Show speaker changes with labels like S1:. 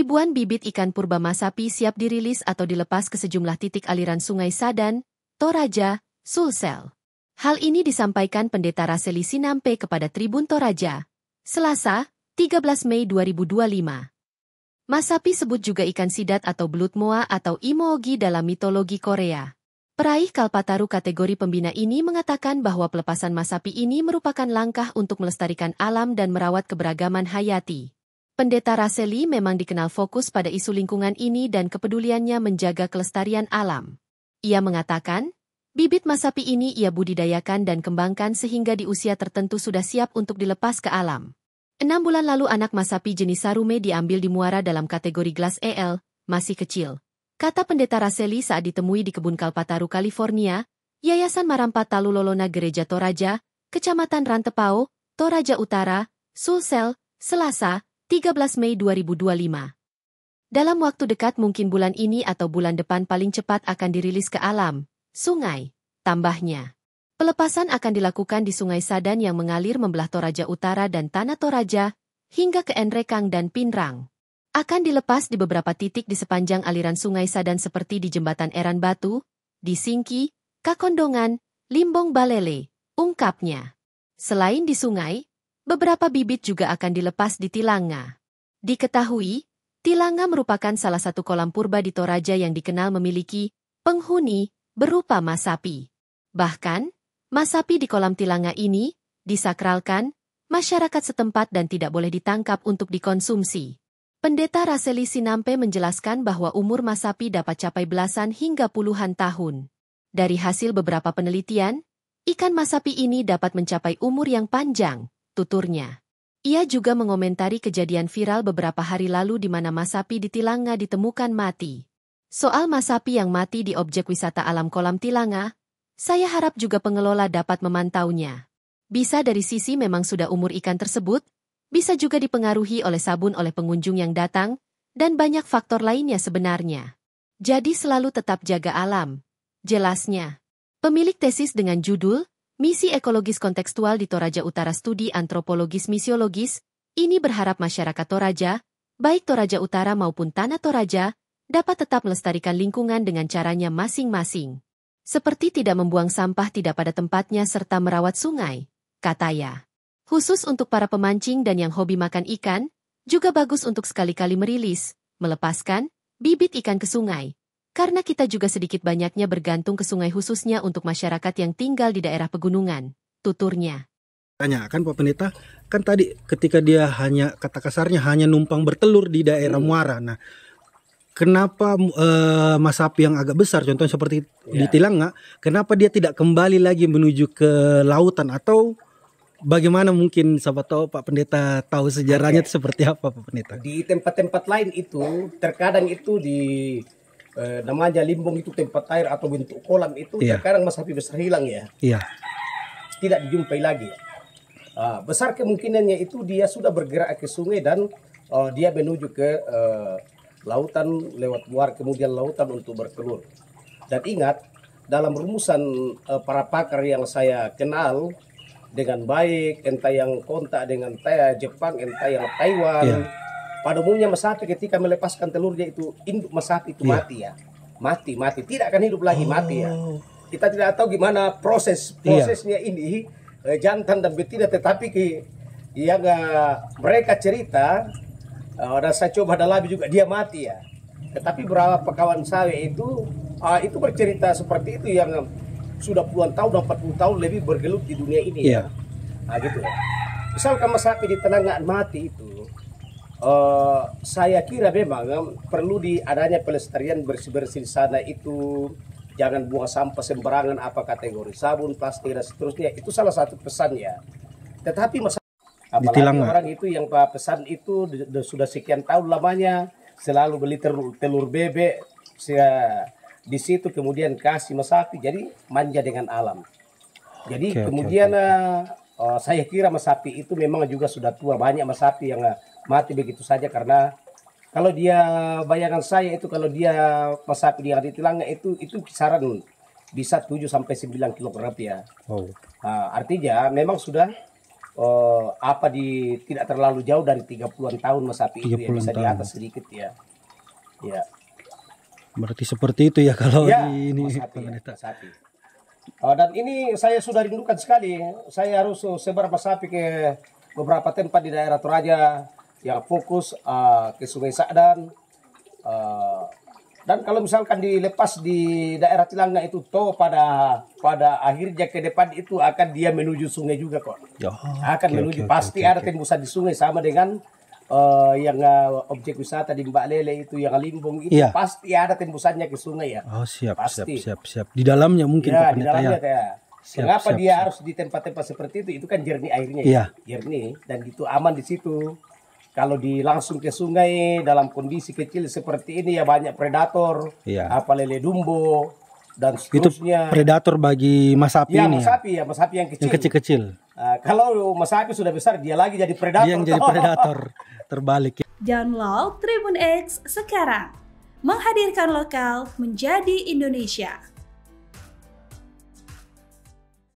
S1: ribuan bibit ikan purba masapi siap dirilis atau dilepas ke sejumlah titik aliran Sungai Sadan, Toraja, Sulsel. Hal ini disampaikan Pendeta Raseli Sinampe kepada Tribun Toraja, Selasa, 13 Mei 2025. Masapi sebut juga ikan sidat atau belut moa atau imoogi dalam mitologi Korea. Peraih Kalpataru kategori pembina ini mengatakan bahwa pelepasan masapi ini merupakan langkah untuk melestarikan alam dan merawat keberagaman hayati. Pendeta Raseli memang dikenal fokus pada isu lingkungan ini dan kepeduliannya menjaga kelestarian alam. Ia mengatakan, bibit masapi ini ia budidayakan dan kembangkan sehingga di usia tertentu sudah siap untuk dilepas ke alam. 6 bulan lalu anak masapi jenis sarume diambil di muara dalam kategori Glass EL, masih kecil. Kata Pendeta Raseli saat ditemui di Kebun Kalpataru, California, Yayasan Marampa Talulolona Gereja Toraja, Kecamatan Rantepao, Toraja Utara, Sulsel, Selasa, 13 Mei 2025. Dalam waktu dekat mungkin bulan ini atau bulan depan paling cepat akan dirilis ke alam, sungai, tambahnya. Pelepasan akan dilakukan di Sungai Sadan yang mengalir membelah Toraja Utara dan Tanah Toraja, hingga ke Enrekang dan Pinrang. Akan dilepas di beberapa titik di sepanjang aliran Sungai Sadan seperti di Jembatan Eran Batu, di Singki, Kakondongan, Limbong Balele, ungkapnya. Selain di sungai, beberapa bibit juga akan dilepas di Tilanga. Diketahui, Tilanga merupakan salah satu kolam purba di Toraja yang dikenal memiliki penghuni berupa masapi. Bahkan, masapi di kolam Tilanga ini disakralkan masyarakat setempat dan tidak boleh ditangkap untuk dikonsumsi. Pendeta Raseli Sinampe menjelaskan bahwa umur masapi dapat capai belasan hingga puluhan tahun. Dari hasil beberapa penelitian, ikan masapi ini dapat mencapai umur yang panjang, tuturnya. Ia juga mengomentari kejadian viral beberapa hari lalu di mana masapi di Tilanga ditemukan mati. Soal masapi yang mati di objek wisata alam kolam Tilanga, saya harap juga pengelola dapat memantaunya. Bisa dari sisi memang sudah umur ikan tersebut, bisa juga dipengaruhi oleh sabun oleh pengunjung yang datang, dan banyak faktor lainnya sebenarnya. Jadi selalu tetap jaga alam, jelasnya. Pemilik tesis dengan judul Misi Ekologis Kontekstual di Toraja Utara Studi Antropologis Misiologis, ini berharap masyarakat Toraja, baik Toraja Utara maupun Tanah Toraja, dapat tetap melestarikan lingkungan dengan caranya masing-masing. Seperti tidak membuang sampah tidak pada tempatnya serta merawat sungai, katanya. Khusus untuk para pemancing dan yang hobi makan ikan, juga bagus untuk sekali-kali merilis, melepaskan, bibit ikan ke sungai. Karena kita juga sedikit banyaknya bergantung ke sungai khususnya untuk masyarakat yang tinggal di daerah pegunungan, tuturnya.
S2: Tanya kan Pak Pendeta, kan tadi ketika dia hanya, kata kasarnya hanya numpang bertelur di daerah muara. Nah, kenapa masapi yang agak besar, contohnya seperti di Tilanga, kenapa dia tidak kembali lagi menuju ke lautan atau bagaimana mungkin sahabat tahu Pak Pendeta tahu sejarahnya itu seperti apa Pak Pendeta?
S3: Di tempat-tempat lain itu, terkadang itu di namanya limbong itu tempat air atau bentuk kolam itu terkadang masapi besar hilang ya.
S2: Iya.
S3: Tidak dijumpai lagi. Besar kemungkinannya itu dia sudah bergerak ke sungai dan dia menuju ke lautan lewat muara kemudian lautan untuk bertelur. Dan ingat dalam rumusan para pakar yang saya kenal dengan baik, entah yang kontak dengan Jepang, entah yang Taiwan. Pada umumnya masapi ketika melepaskan telurnya itu induk masapi itu mati ya. Mati. Tidak akan hidup lagi, mati ya. Kita tidak tahu gimana prosesnya ini jantan dan betina, tetapi yang mereka cerita dan saya coba dalami juga dia mati ya. Tetapi beberapa kawan saya itu bercerita seperti itu yang sudah puluhan tahun, 40 tahun lebih bergelut di dunia ini ya. Nah gitu ya. Misalkan masapi di Tenangan mati itu, saya kira memang perlu adanya pelestarian bersih-bersih di sana itu. Jangan buang sampah sembarangan, apa kategori sabun, plastik dan seterusnya. Itu salah satu pesannya. Tetapi apalagi orang itu yang pesan itu sudah sekian tahun lamanya selalu beli telur bebek di situ kemudian kasih masapi, jadi manja dengan alam. Jadi kemudian saya kira masapi itu memang juga sudah tua, banyak masapi yang mati begitu saja karena kalau dia bayangan saya itu kalau dia masapi di Tilanga itu kisaran bisa 7 sampai 9 kg ya. Artinya memang sudah tidak terlalu jauh dari 30-an tahun Mas Sapi itu ya,
S2: 30-an
S3: bisa di
S2: tahun.
S3: atas sedikit ya. Ya.
S2: Berarti seperti itu ya kalau
S3: Ya,
S2: di ini
S3: Mas
S2: Pak
S3: Sapi, ya,
S2: Pendeta.
S3: Mas Sapi. Dan ini saya sudah rindukan sekali. Saya harus sebar Mas Sapi ke beberapa tempat di daerah Toraja yang fokus ke Sungai Sadan. Dan kalau misalkan dilepas di daerah Tilangga itu toh pada akhirnya ke depan itu akan dia menuju sungai juga kok. Akan menuju pasti ada tembusan di sungai sama dengan yang objek wisata di Mbak Lele itu yang Limbong itu
S2: Iya.
S3: pasti ada tembusannya ke sungai ya.
S2: Oh siap,
S3: Pasti.
S2: siap. Di dalamnya mungkin
S3: Ya,
S2: Pak
S3: di
S2: Pendeta
S3: dalamnya
S2: ya.
S3: kayak kenapa dia harus di tempat-tempat seperti itu? Itu kan jernih airnya
S2: Iya.
S3: ya. Jernih dan itu aman di situ. Kalau langsung ke sungai dalam kondisi kecil seperti ini ya banyak predator,
S2: Iya.
S3: apa lele dumbo dan
S2: Itu
S3: seterusnya.
S2: predator bagi Mas Sapi
S3: Ya,
S2: ini
S3: Mas Sapi yang kecil.
S2: yang kecil-kecil.
S3: Kalau Mas Sapi sudah besar dia lagi jadi predator.
S2: Dia yang jadi predator terbalik.
S4: Download Tribun X sekarang. Menghadirkan lokal menjadi Indonesia.